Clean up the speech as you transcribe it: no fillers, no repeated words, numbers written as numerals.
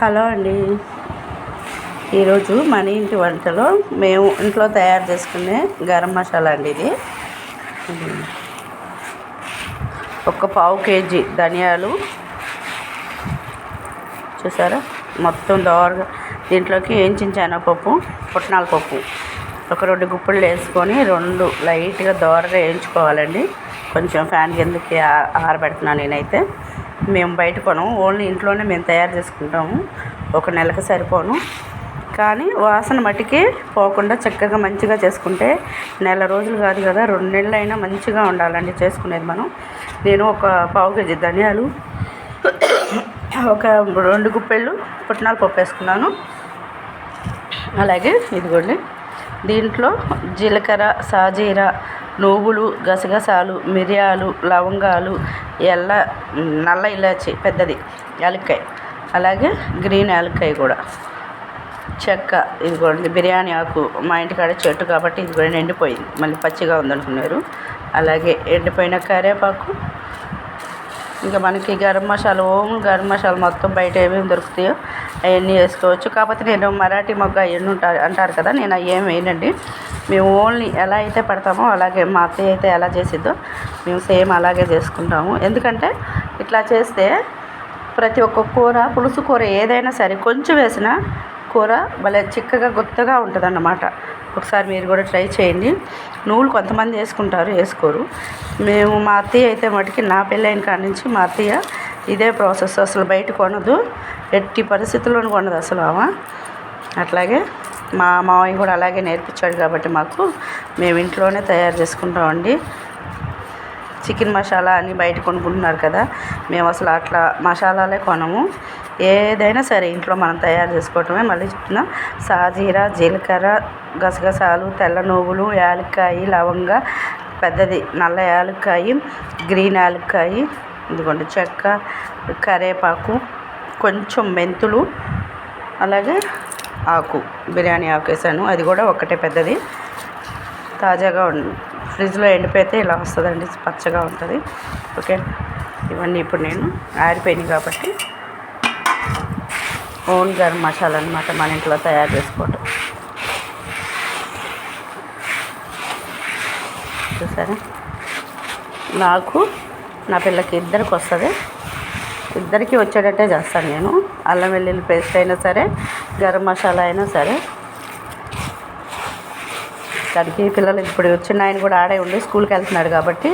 Hello అండి. ఈరోజు మన ఇంటి వంటలో మేము ఇంట్లో తయారు చేసుకునే గరం మసాలా అండి. ఇది ఒక పావు కేజీ ధనియాలు చూసారా, మొత్తం దోరగా దీంట్లోకి వేయించిన శనగపప్పు, పుట్నాల పప్పు ఒక 2 గుప్పెళ్ళు వేసుకొని 2 లైట్గా దోరగా వేయించుకోవాలండి. కొంచెం ఫ్యాన్ కిందకి ఆరబెడుతున్నాను నేనైతే. మేము బయట కొనము, ఓన్లీ ఇంట్లోనే మేము తయారు చేసుకుంటాము. ఒక నెలకు సరిపోను, కానీ వాసన మట్టికి పోకుండా చక్కగా మంచిగా చేసుకుంటే నెల రోజులు కాదు కదా, 2 నెలలు అయినా మంచిగా ఉండాలండి చేసుకునేది మనం. నేను ఒక పావు కేజీ ధనియాలు, ఒక 2 గుప్పెళ్ళు పుట్నాల పప్పు వేసుకున్నాను. అలాగే ఇదిగోండి, దీంట్లో జీలకర్ర, సాజీర, నువ్వులు, గసగసాలు, మిరియాలు, లవంగాలు, నల్ల ఇలాచి పెద్దది, యాలక్కాయ, అలాగే గ్రీన్ యాలక్కాయ కూడా, చెక్క, ఇదిగోండి బిర్యానీ ఆకు. మా ఇంటికాడ చెట్టు కాబట్టి ఇది కూడా ఎండిపోయింది, మళ్ళీ పచ్చిగా ఉందనుకున్నారు. అలాగే ఎండిపోయిన కరివేపాకు. ఇంకా మనకి గరం మసాలా, గరం మసాలా మొత్తం బయట ఏమేమి దొరుకుతాయో అవన్నీ వేసుకోవచ్చు. కాకపోతే నేను మరాఠీ మొగ్గ అవన్నీ అంటారు కదా, నేను అవి ఏమి వేయనండి. మేము ఓన్లీ ఎలా అయితే పడతామో అలాగే, మా అత్తయ్య అయితే ఎలా చేసిద్దో మేము సేమ్ అలాగే చేసుకుంటాము. ఎందుకంటే ఇట్లా చేస్తే ప్రతి ఒక్క కూర, పులుసు కూర ఏదైనా సరే కొంచెం వేసిన కూర భలే చిక్కగా గుత్తగా ఉంటుంది అన్నమాట. ఒకసారి మీరు కూడా ట్రై చేయండి. నువ్వులు కొంతమంది వేసుకుంటారు, వేసుకోరు. మా అత్తయ్య అయితే మటుకి, నా పెళ్ళైన కాడి నుంచి మా అత్తయ్య ఇదే ప్రాసెస్, అసలు బయట కొనదు, ఎట్టి పరిస్థితుల్లోనూ కొనదు అసలు ఆమె. అట్లాగే మా మావయ్య కూడా అలాగే నేర్పించాడు కాబట్టి మాకు, మేము ఇంట్లోనే తయారు చేసుకుంటామండి. చికెన్ మసాలా అని బయట కొనుక్కుంటున్నారు కదా, మేము అసలు అట్లా మసాలాలే కొనము. ఏదైనా సరే ఇంట్లో మనం తయారు చేసుకోవటమే. మళ్ళీ చెప్తున్నా, సాజీరా, జీలకర్ర, గసగసాలు, తెల్ల నువ్వులు, యాలక్కాయ, లవంగ పెద్దది, నల్ల యాలక్కాయ, గ్రీన్ యాలక్కాయ, ఇదిగోండి చెక్క, కరివేపాకు, కొంచెం మెంతులు, అలాగే ఆకు, బిర్యానీ ఆకు వేసాను, అది కూడా ఒకటే పెద్దది, తాజాగా ఫ్రిడ్జ్లో ఎండిపోతే ఇలా వస్తుందండి, పచ్చగా ఉంటుంది. ఓకే, ఇవన్నీ ఇప్పుడు నేను ఆరిపోయినాయి కాబట్టి ఓన్ గరం మసాలా అనమాట, మన ఇంట్లో తయారు చేసుకోవటం. చూసారా, నాకు నా పిల్లకి ఇద్దరికి వస్తుంది, ఇద్దరికి వచ్చేటట్టే చేస్తాను నేను. అల్లం వెల్లుల్లి పేస్ట్ అయినా సరే, గరం మసాలా అయినా సరే. దానికి పిల్లలు ఇప్పుడు చిన్న ఆయన కూడా ఆడే ఉండి స్కూల్కి వెళ్తున్నాడు కాబట్టి